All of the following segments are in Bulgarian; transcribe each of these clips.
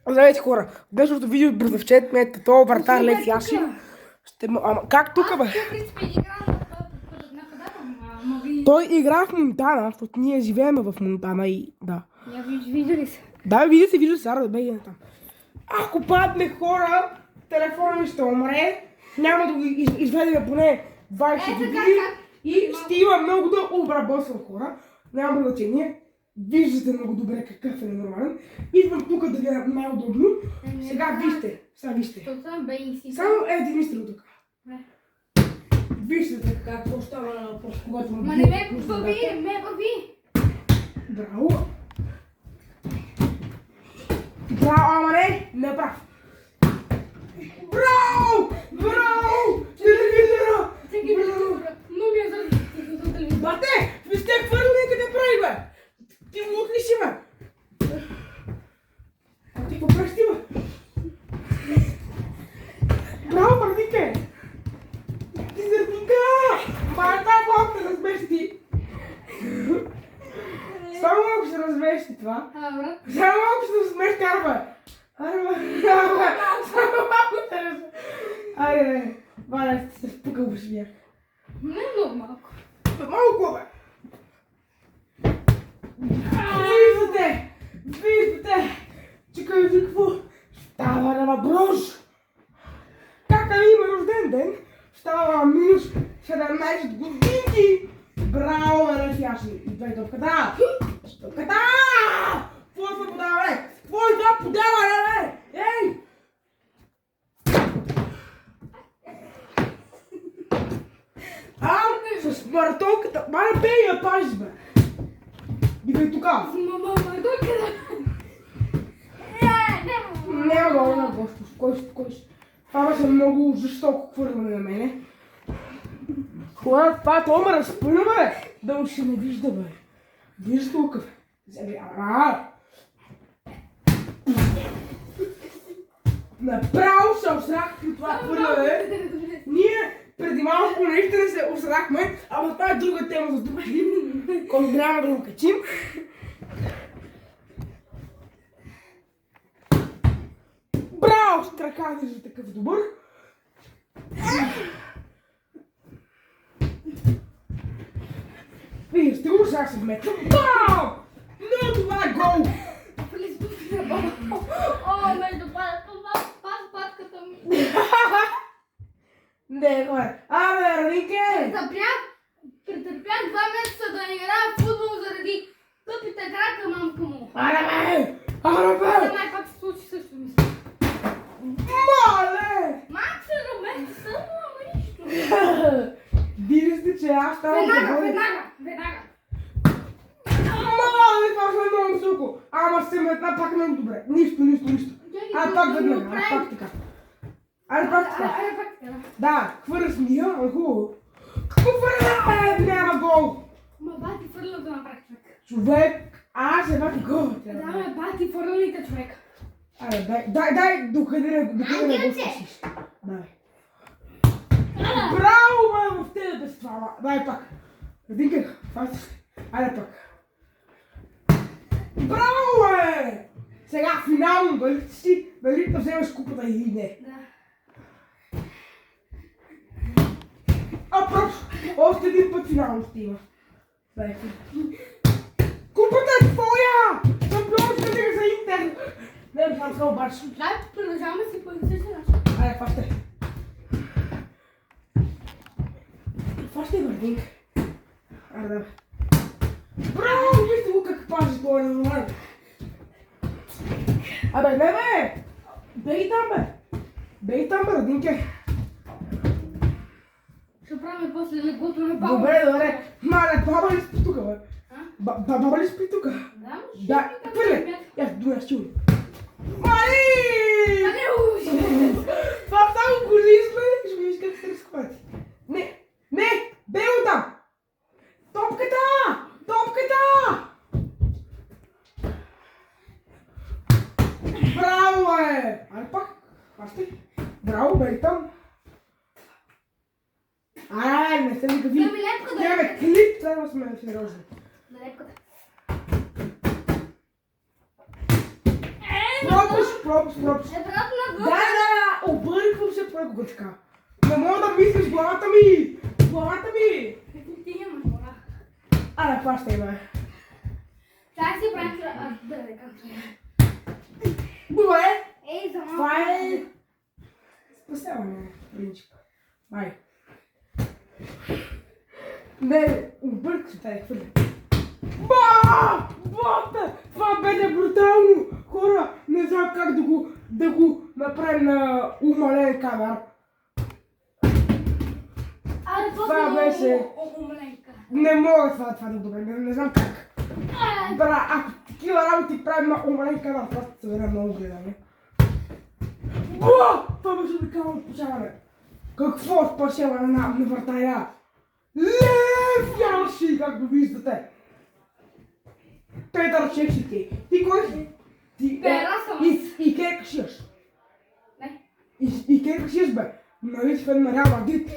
Здравейте хора, в днешното видео бързавчет ме това вратар Лев Яши. Ама как тук бе? Той игра в Монтана, защото ние живеем в Монтана и да. Видя ли се? Да, вижда се, да беги там. Ако падне хора, телефона ми ще умре, няма да го изведем поне 20 години и ще има много да обработвам хора. Няма значение. Виждате много добре какъв е ненормален. Идвам тук да ви е най-удобно. Сега вижте. Само един изстрел тук. Виждате какво става когато му... Ма не ме бави! Браво! Браво, ама не прав! Браво! Браво! Телевизора! Бате! Ви сте хвърли къде прави бе! Ти луд ли си бе? А ти какво правиш ти бе? Браво, Мартинке! Ти зъртинка! Марта, малко се разбещи! Само малко ще разбещи това. Само малко ще разбещи, арба! Само малко ще разбещи. Айде, Валя, сте се спукал в швия. Не много малко. Малко бе! Виждате, че какво става на въпрос. Кака има рожден ден, става минус 17 годинки. Браво, Лев Яши. Идвай топката. Топката! Какво е това подаване? Какво е това подаване, бе? Ей! С маратонката. Маля, бей я пазиш, бе. Идвай тука. Маратонката. Няма го, спокой. Това беше много жестоко хвърляне на мене. Хора, това ме разпъна, бе! Да му ще не вижда, бе. Вижда тук, бе. Направо се осрах при това хвърляне. Ние преди малко наистина се осрахме, ама това е друга тема за друг film, който няма да го качим. Браво, страка за такъв добър. Вие сте го, сега се вметвам. Бау! Но това е гол! О, между патката ми. Не, хора. Абе, Радинке! Претърпях 2 месеца да не играя в футбол заради тъпите крака мамка му. Аре, бе! Май пак се случи също мисля. Мале! Мак се робе, само нищо. Вижда сте, че аз ставам Веднага. Мале, това ще е много високо. Ама се метна пак много добре. Нищо. Пак веднага, пак така. Айде пак така. Да, хвърля с мия, хубаво. Какво хвърля? Няма гол. Ма бати фърля да направи човек. Човек, аз е бати гол. Да, ме бати фърлите човек. Аре, дай, докъде не го спасиш. Дай. Браво, бе, в тебе без това. Дай пак. Радинка, фастиш. Айде пак. Браво, бе! Сега финално, дали да вземеш купата или не. Да. Просто, още един път финално ще има. Купата е твоя! Шампионска лига за Интер! Не, това са обаче. Дай, продължаваме си по същия начин. Айде, фащай. Фащай, Мартинка. Айде, да. Браво! Вижте го как пази това ненормално. Абе, не бе! Бей там, бе, Радинке. Ще правим после леглото на баба. Добре. Мале, баба ли спи тука, бе? Баба ли спи тука? Да, хвърля. Аз чуй. Мали! Това само коли сме. Ще видиш как се разхвати. Не! Бей го там! Топката! Браво, бе! Айде пак. Хващай. Браво, бей там. Ай, не се вика ви. Нямаме клип, трябва сме сериозни. На лепката. Пропус. Е, брат, на Да, обърквам се понякога така. Не мога да мислиш главата ми. Ти нямаш хора. Аре, хващай, бе. Чай си правим да както е. Добре. Ей, за малко. Това е... Спасяване, принцип. Май. Не, обърках се тази хвърля. Бата! Това беше брутално! Хора, не знам как да го направим на умален камер. Аре, Това беше... умленка. Не мога това да го добре, не знам как. Бра, ако такива работи правим на умален камер, това ще се веря много гледане. Това беше уникално спасяване. Какво спасяване на вратаря? Лев Яши, както виждате. Петър Чешики. Ти кой си? Ти Перасъм. И как шиеш? Не. И как шиеш, бе? Нали си фен на Реал Мадрид?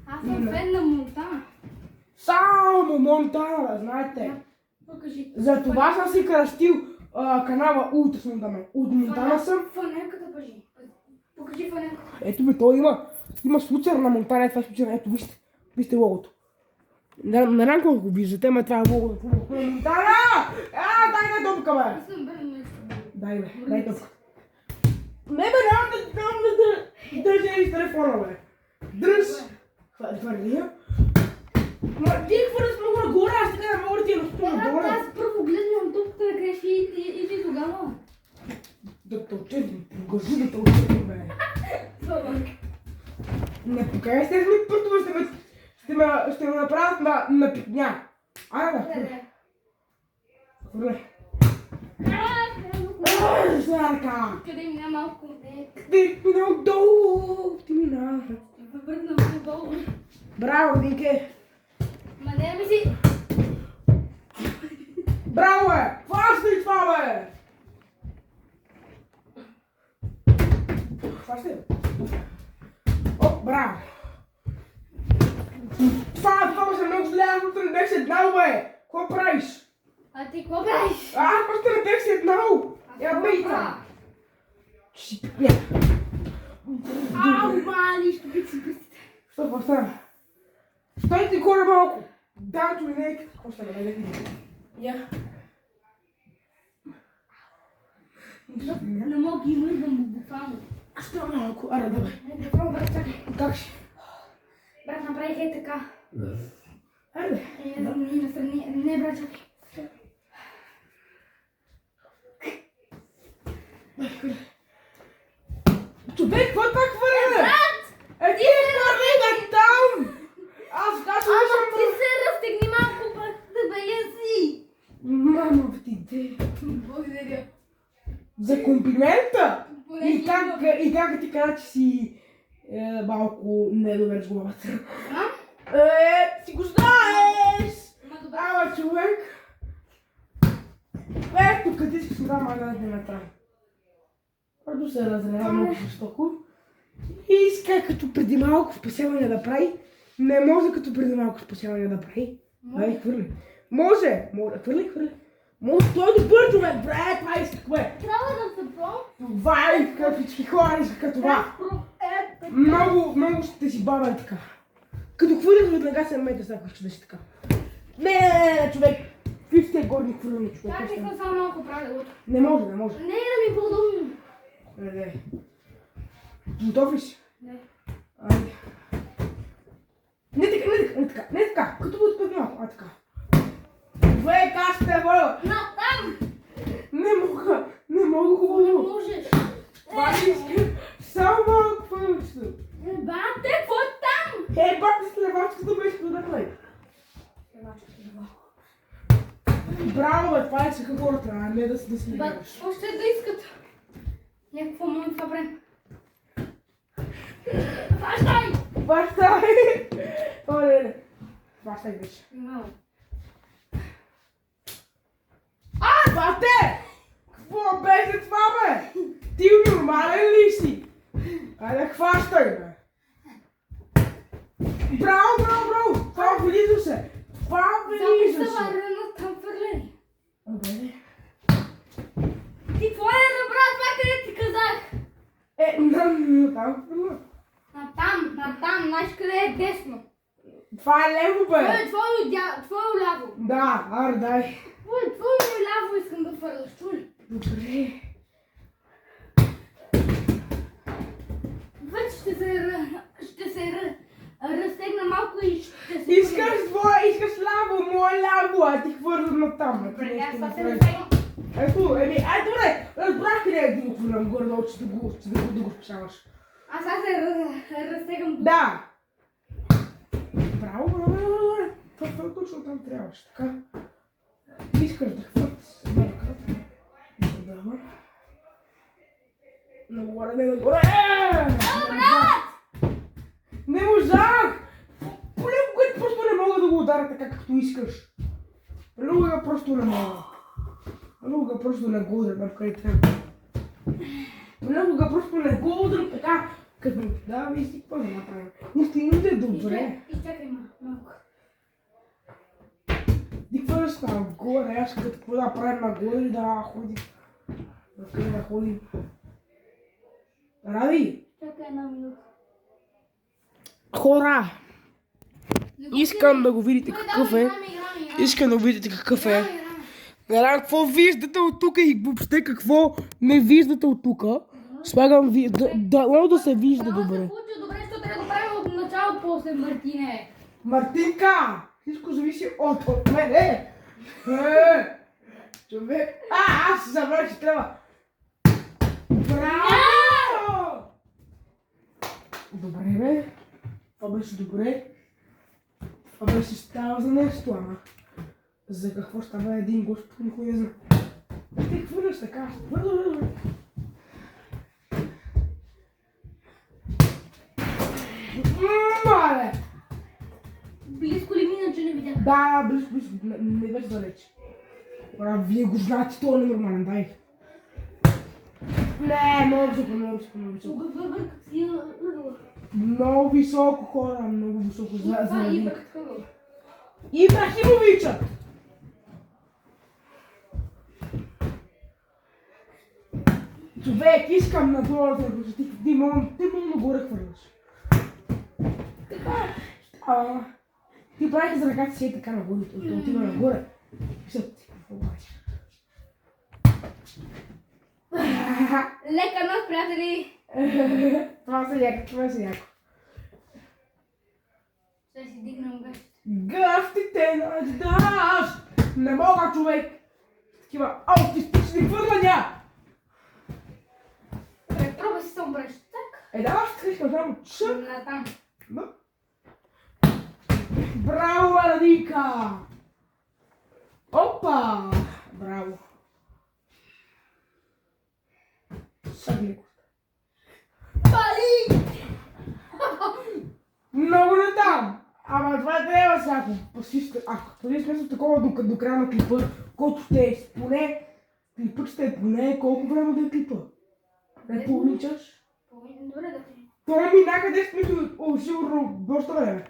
Аз съм фен на Монтана. Само Монтана, бе, знаете. Покажи. За това съм си кръстил канала Ултрасмонтана. От Монтана съм. Фанелката кажи. Покажи фанелката. Ето бе, той има случай на Монтана, това е случай. Ето, вижте логото. Не знам колко го виждате, ама това е логото на Монтана! Дай топка, бе! Аз съм бърна нещо. Дай топка. Не бе, няма да държи телефона, бе. Дръж! Твърди я. Ти хвърляш много нагоре, аз така не мога да ти я разпомня долу. Аз първо гледам топката на греш и ти тогава. Да те очерни, погажи да те очерни, бе. Не покажи се ми пъртове, ще ме направят на пикня. Айде, бе, хвърля. Зарка! Къде мина малко? Ти мина отдолу! Ти мина. Върна долу. Браво, Дике! Ма не ми си... Браво, бе! Хващай това, бе! Хващай, бе! О, браво! Това беше много зле, аз не бях седнал, бе! Какво правиш? А ти какво правиш? Аз просто не бях седнал! Я бей там! Ау, мали, ще бих си пръстите. Що стана? Стой ти горе малко! Дам ти линейка. Какво ще да видим? Я. Не мога ги мърдам буквално. Аз ще малко. Аре, давай. Какво, брат, чакай. Как ще? Брат, направих е така. Аре. Не, брат, чакай. Човек, какво е това хвърляне? Ти хвърли на там! Аз казвам, Ти се разтегни малко, пък да бая си. Мама ти де. Благодаря. За комплимента? Поне И как ти каза, че си малко недобър с главата? Ти го знаеш! Ма добре. Ама човек! Тук ти си сюда, мага да не направи. Първо се разрева много жестоко. И иска като преди малко спасяване да прави. Не може като преди малко спасяване да прави. Дай, хвърли. Може! Хвърли. Може, той е добър човек, бре, това иска, бе. Трябва да се пробвам. Това иска, всички хора иска това. Много ще си баба е така. Като хвърлиш веднага се метър, ако ще да си така. Не, човек. Какви сте горни хвърлени, човек? Чакай, какво само малко правя лото. Не може. Не, да ми е по-удобно. Не. Готов ли си? Не. Айде. Не така. Като бъде път малко. Така. Две каште, бъл! Там! Не мога хубаво. Можеш. Това не иска. Само малко повече. Бате, какво е там? Бате с левачката беше да прави. Браво, бе, това е сега хората, а не да си гледаш. Още да искат. Някакво момент това време. Бащай! Оле, бащай вече. Бате! Какво беше това, бе? Ти нормален ли си? Айде, хващай, бе. Браво! Това влиза се. Записва варена там фърлени. Добре. Ти какво е разбра това, къде ти казах? Там. Натам, знаеш къде е десно? Това е лево, бе. Твое ляво. Да, аре, дай. Твое ляво искам да фърляш, чули? Добре. Вече ще се разтегна малко и ще се... Искаш ляво, мое ляво, а ти хвърля натам. Добре, аз това се разтегна. Ето, ай, добре, разбрах къде е да го хвърлям горе-долу, че да го спешаваш. Аз се разтегам. Да. Браво. Това точно там трябваше, така. Искаш да хвърляш една ръка. Да. Нагоре, не нагоре. Не можах! Понякога просто не мога да го ударя така, както искаш. Понякога просто не мога. Понякога просто не го удрям къде трябва. Понякога просто не го удрям така, като ми дава и си какво да направим. Наистина да е добре. Изчакай малко. Ти какво да става горе, аз като какво да правим нагоре и да ходим. Къде да ходим. Ради! Чакай една минута. Хора! Искам да го видите какъв е. Искам да го видите какъв е. Не знам какво виждате от тук и въобще какво не виждате от тук. Слагам ви... Дано да се вижда добре. Добре, защото трябва да правим от начало после, Мартине. Мартинка! Всичко зависи от мен. Човек! Аз се забравя, че трябва. Браво! Добре, бе. Това беше добре. Това беше става за нещо, ама. За какво става един Господ, никой не знае. Ти хвърляш така. Мале! Близко ли мина, че не видях? Да, близко. Не беше далеч. Вие го знаете, това е ненормален, дай. Не, много високо. Много високо, хора, много високо. Ибрахимовича! Човек, искам надолу да го защитих. Ти много нагоре хвърляш. Ти правиш за ръката си и така нагоре, отива нагоре. Лека нощ, приятели! Това са яко. Ще си дигнем гъщите. Гъстите на дъжд! Не мога, човек! Такива аутистични хвърляния! Пробвай си се обръща. Так. Да, ще искам само чък. Натам. Браво, Радика! Опа! Браво! Съдлеко. Пали! Много не там! Ама това трябва всяко. Ако това е смисъл такова до края на клипа, колко ще е поне, клипът ще е поне колко време да е клипа? Не половинчаш? Добре да ти. Това ми някъде е смисъл, сигурно доста време.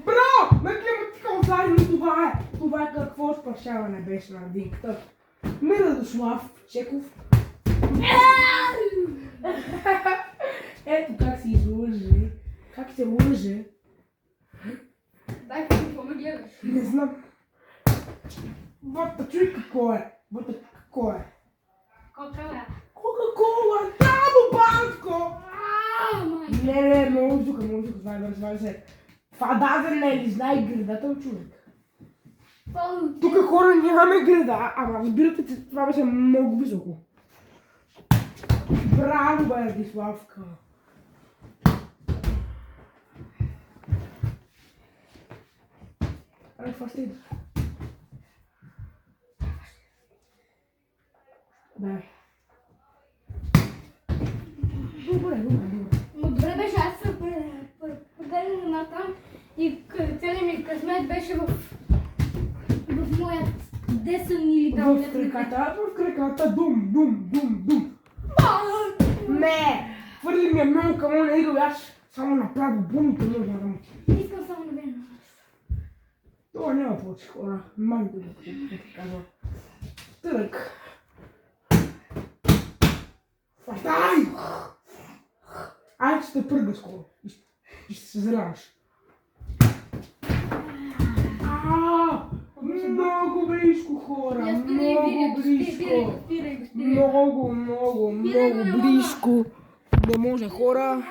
Бро! На климатика заедно това е! Това е какво спасяване беше на динката. Мирадослав Чеков. Ето как се излъже. Как се лъже. Дай какво ме гледаш. Не знам. Бата, чуй какво е. Какво е? Кока-кола. Кока-кола! Тамо, Банско! Не, много звука, звай се. Това даже не е ли знае градател човек. Тук хора нямаме града, ама разбирате, че това беше много високо. Браво, бе, Радиславка! Абе, това стига. Дай. Добре. Добре беше, аз се поделям натам и целият ми късмет беше в моят десен или там. В краката, дум. Не! Хвърли ми много към он игъл, аз само направо бумите не знам. Искам само да видя. Това няма повече хора. Малите да казва. Търък. Дай! Ай, ще те пръгна скоро. И ще се заляваш. Много близко, хора. Много близко. Много близко. Не може, хора.